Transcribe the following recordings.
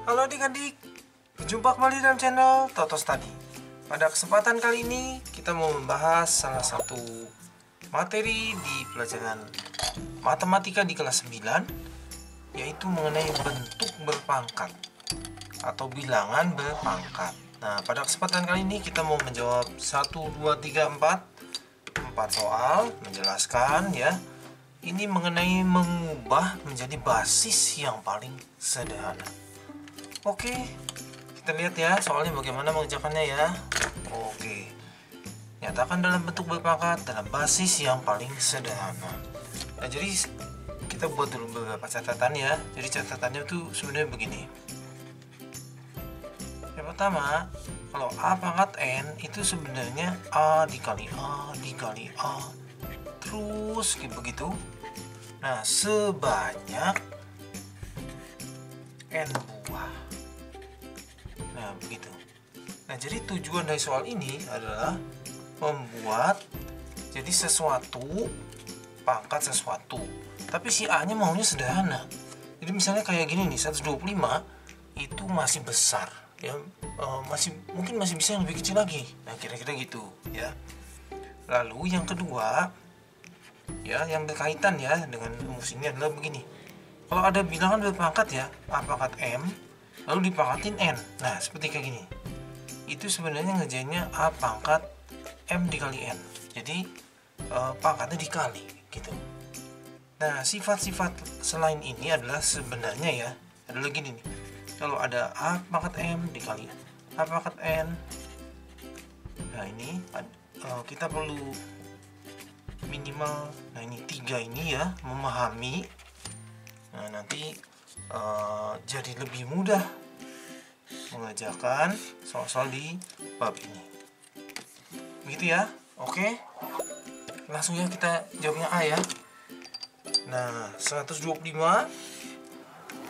Halo adik-adik, berjumpa kembali dalam channel Toto Study. Pada kesempatan kali ini kita mau membahas salah satu materi di pelajaran matematika di kelas 9, yaitu mengenai bentuk berpangkat atau bilangan berpangkat. Nah, pada kesempatan kali ini kita mau menjawab 1, 2, 3, 4 soal, menjelaskan ya. Ini mengenai mengubah menjadi basis yang paling sederhana. Oke, kita lihat ya soalnya bagaimana mengerjakannya ya. Oke, nyatakan dalam bentuk berpangkat dalam basis yang paling sederhana. Nah, jadi kita buat dulu beberapa catatan ya. Jadi catatannya tuh sebenarnya begini. Yang pertama, kalau A pangkat N itu sebenarnya A dikali A dikali A terus begitu. Nah, sebanyak N buah. Nah, begitu. Nah, jadi tujuan dari soal ini adalah membuat jadi sesuatu pangkat sesuatu. Tapi si A-nya maunya sederhana. Jadi misalnya kayak gini nih, 125 itu masih besar ya, mungkin masih bisa yang lebih kecil lagi. Nah, kira-kira gitu ya. Lalu yang kedua ya, yang berkaitan ya dengan rumus ini adalah begini. Kalau ada bilangan berpangkat ya, A pangkat M lalu dipangkatin N. Nah, seperti kayak gini. Itu sebenarnya ngerjainnya A pangkat M dikali N. Jadi pangkatnya dikali gitu. Nah, sifat-sifat selain ini adalah sebenarnya ya, adalah gini nih. Kalau ada A pangkat M dikali A pangkat N. Nah, ini kita perlu minimal, nah ini 3 ini ya, memahami. Nah, nanti jadi lebih mudah mengerjakan soal-soal di bab ini. Begitu ya. Oke, langsung ya kita jawabnya A ya. Nah, 125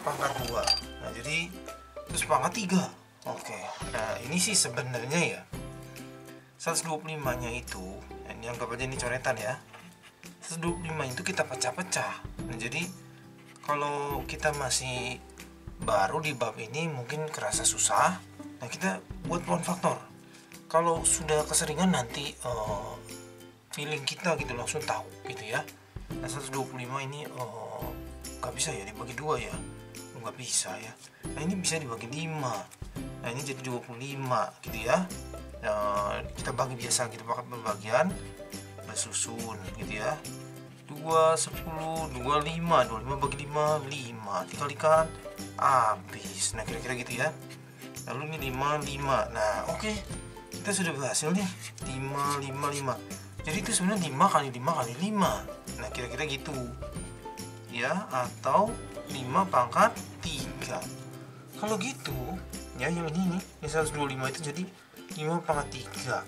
pangkat 2. Nah, jadi terus pangkat 3. Oke. Nah, ini sih sebenarnya ya 125 nya itu, ini anggap aja ini coretan ya. 125 itu kita pecah-pecah. Nah, jadi kalau kita masih baru di bab ini mungkin kerasa susah. Nah, kita buat poin faktor. Kalau sudah keseringan nanti feeling kita gitu langsung tahu gitu ya. Nah, 125 ini nggak bisa ya dibagi 2 ya. Nggak bisa ya. Nah, ini bisa dibagi 5. Nah, ini jadi 25 gitu ya. Kita bagi biasa gitu, pakai pembagian bersusun gitu ya. 2, 10, 25 bagi 5, 5 dikalikan habis. Nah, kira-kira gitu ya. Lalu ini 5, 5. Nah, oke. Kita sudah berhasil nih. 5, 5, 5. Jadi itu sebenarnya 5 kali 5 kali 5. Nah, kira-kira gitu. Ya, atau 5 pangkat 3. Kalau gitu, ya yang ini nih, yang 125 itu jadi 5 pangkat 3.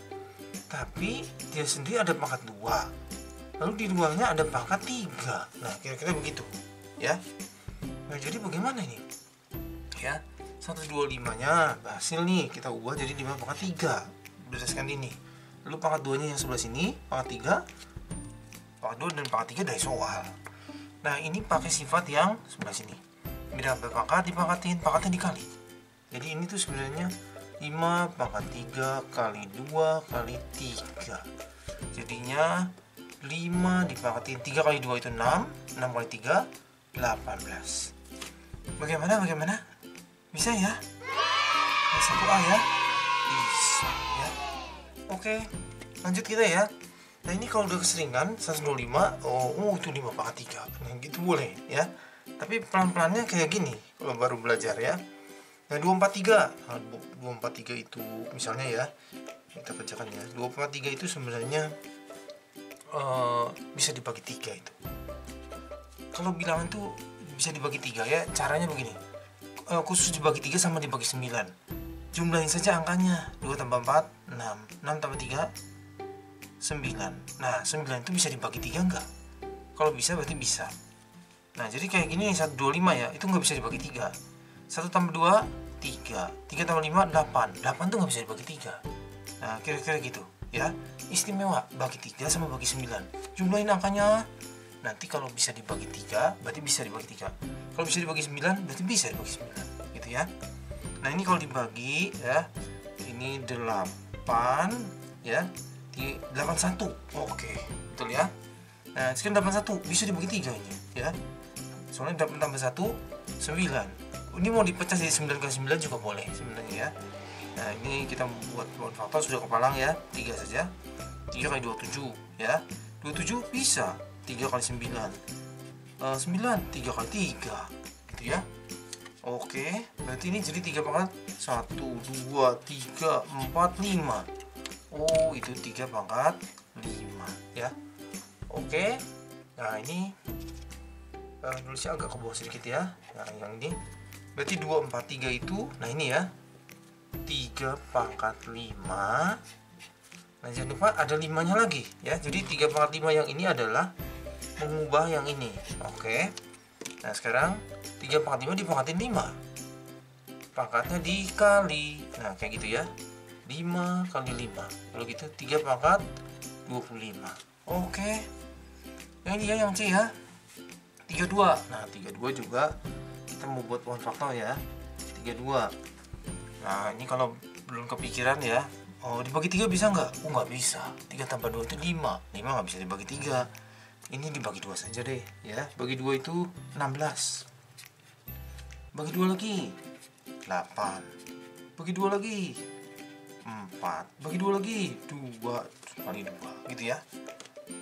Tapi dia sendiri ada pangkat 2. Lalu di luarnya ada pangkat 3. Nah, kira-kira begitu ya. Nah, jadi bagaimana ini ya, 125 nya berhasil nih kita ubah jadi 5 pangkat 3 berdasarkan ini. Lalu pangkat 2 nya yang sebelah sini, pangkat 3, pangkat 2 dan pangkat 3 dari soal. Nah, ini pakai sifat yang sebelah sini, bilangan berpangkat dipangkatin, pangkatnya dikali. Jadi ini tuh sebenarnya 5 pangkat 3 kali 2 kali 3. Jadinya 5 dipangkatin 3 kali 2 itu 6, 6 kali 3 18. Bagaimana? Bisa ya? Yang 1A ya? Bisa ya. Oke, lanjut kita ya. Nah, ini kalau udah keseringan 125, itu 5 pangkat 3. Nah, gitu boleh ya. Tapi pelan-pelannya kayak gini kalau baru belajar ya. Nah, 243. Nah, 243 itu misalnya ya, kita kerjakan ya. 243 itu sebenarnya bisa dibagi 3 itu. Kalau bilangan tuh bisa dibagi 3 ya, caranya begini. Khusus dibagi 3 sama dibagi 9. Jumlahin saja angkanya. 2 tambah 4, 6. 6 tambah 3, 9. Nah, 9 itu bisa dibagi 3 enggak? Kalau bisa berarti bisa. Nah, jadi kayak gini 125 ya, itu nggak bisa dibagi 3. 1 tambah 2, 3. 3 tambah 5, 8. 8 tuh nggak bisa dibagi 3. Nah, kira-kira gitu ya. Istimewa, bagi 3 sama bagi 9. Jumlahin angkanya. Nanti kalau bisa dibagi 3, berarti bisa dibagi 3. Kalau bisa dibagi 9, berarti bisa dibagi 9. Gitu ya. Nah ini kalau dibagi ya, ini 8 ya, di 81. Oke, betul ya. Nah sekarang 81 bisa dibagi 3 ini ya. Soalnya 8 tambah 1 9. Ini mau dipecah jadi 9 kali 9 juga boleh sebenarnya ya. Nah ini kita buat faktor sudah kepalang ya, 3 saja. 3 kali 27 ya, 27 bisa 3 kali 9, 9 3 kali 3 gitu ya. Oke, berarti ini jadi 3 pangkat 1, 2, 3, 4, 5. Oh itu 3 pangkat 5 ya. Oke, nah ini tulisnya agak ke bawah sedikit ya. Nah yang ini berarti 2, 4, 3 itu, nah ini ya 3 pangkat 5. Nah jangan lupa ada 5-nya lagi ya. Jadi 3 pangkat 5 yang ini adalah mengubah yang ini. Oke. Nah sekarang 3 pangkat 5 dipangkatin 5. Pangkatnya dikali. Nah kayak gitu ya. 5 kali 5. Kalau gitu 3 pangkat 25. Oke. Yang ini ya yang C ya. 32. Nah 32 juga kita mau buat pohon faktor ya. 32. Nah ini kalau belum kepikiran ya. Oh dibagi 3 bisa nggak? Oh nggak bisa. 3 tambah 2 itu 5. 5 nggak bisa dibagi 3. Ini dibagi 2 saja deh ya. Bagi 2 itu 16. Bagi 2 lagi 8. Bagi 2 lagi 4. Bagi 2 lagi 2 kali 2 gitu ya.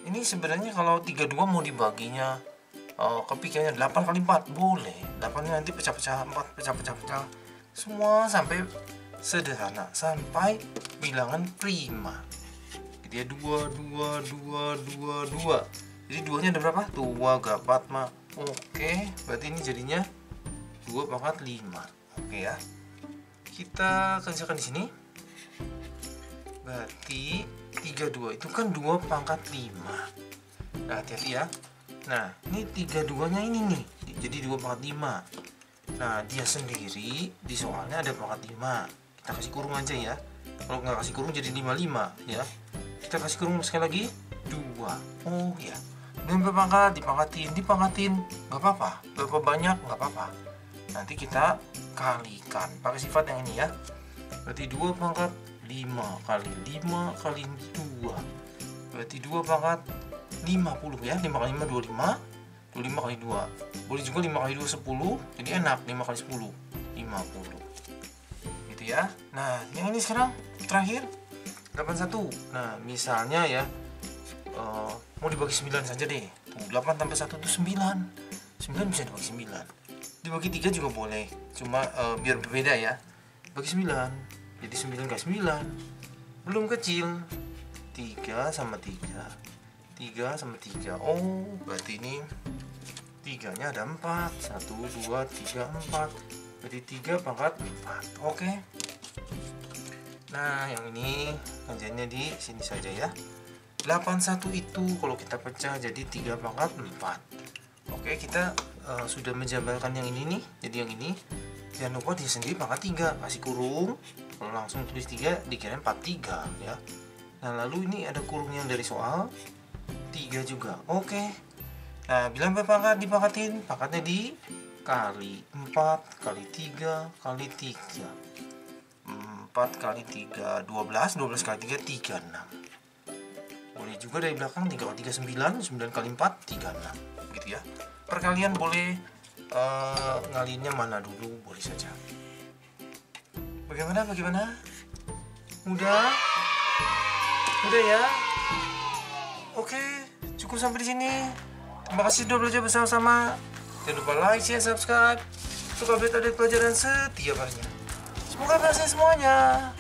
Ini sebenarnya kalau 32 mau dibaginya kepikirannya 8 kali 4 boleh. 8 nya nanti pecah-pecah, 4 pecah-pecah semua sampai sederhana, sampai bilangan prima gitu ya. 2 jadi 2 nya ada berapa? 2 gak 4 mah. Oke, berarti ini jadinya 2 pangkat 5. Oke ya, kita kerjakan di sini. Berarti 32 itu kan 2 pangkat 5. Nah hati-hati ya. Nah ini 32 nya ini nih, jadi 2 pangkat 5. Nah dia sendiri di soalnya ada pangkat 5. Kita kasih kurung aja ya. Kalau nggak kasih kurung jadi 55 ya. Kita kasih kurung sekali lagi 2. Oh ya, dan berpangkat dipangkatin nggak apa-apa. Berapa banyak nggak apa-apa. Nanti kita kalikan pakai sifat yang ini ya. Berarti 2 pangkat 5 kali 5 kali 2. Berarti 2 pangkat 50 ya. 5 kali 5 25. 25 kali 2. Boleh juga 5 kali 2 10. Jadi enak 5 kali 10 50. Ya. Nah, yang ini sekarang terakhir 81. Nah, misalnya ya mau dibagi 9 saja deh. Tuh, 8 tambah 1 itu 9. 9 bisa dibagi 9. Dibagi 3 juga boleh. Cuma biar berbeda ya. Bagi 9. Jadi 9 kali 9. Belum kecil. 3 sama 3. 3 sama 3. Oh, berarti ini 3-nya ada 4. 1 2 3 4. Berarti 3 pangkat 4. Oke. Nah yang ini kerjanya di sini saja ya. 81 itu kalau kita pecah jadi 3 pangkat 4. Oke, kita sudah menjabarkan yang ini nih. Jadi yang ini jangan lupa dia sendiri pangkat 3. Kasih kurung. Kalau langsung tulis 3 dikira 43 ya. Nah lalu ini ada kurung yang dari soal 3 juga. Oke. Nah bila berpangkat dipangkatin, pangkatnya di kali 4 kali 3 kali 3. 4 kali 3 12. 12 kali 3 36. Boleh juga dari belakang 3 kali 3 9. 9 kali 4 36 gitu ya. Perkalian boleh ngalinnya mana dulu boleh saja. Bagaimana? Mudah ya. Oke, cukup sampai di sini. Terima kasih sudah belajar bersama-sama. Jangan lupa like, share, subscribe. Suka update pelajaran setiap harinya. Semoga berhasil semuanya.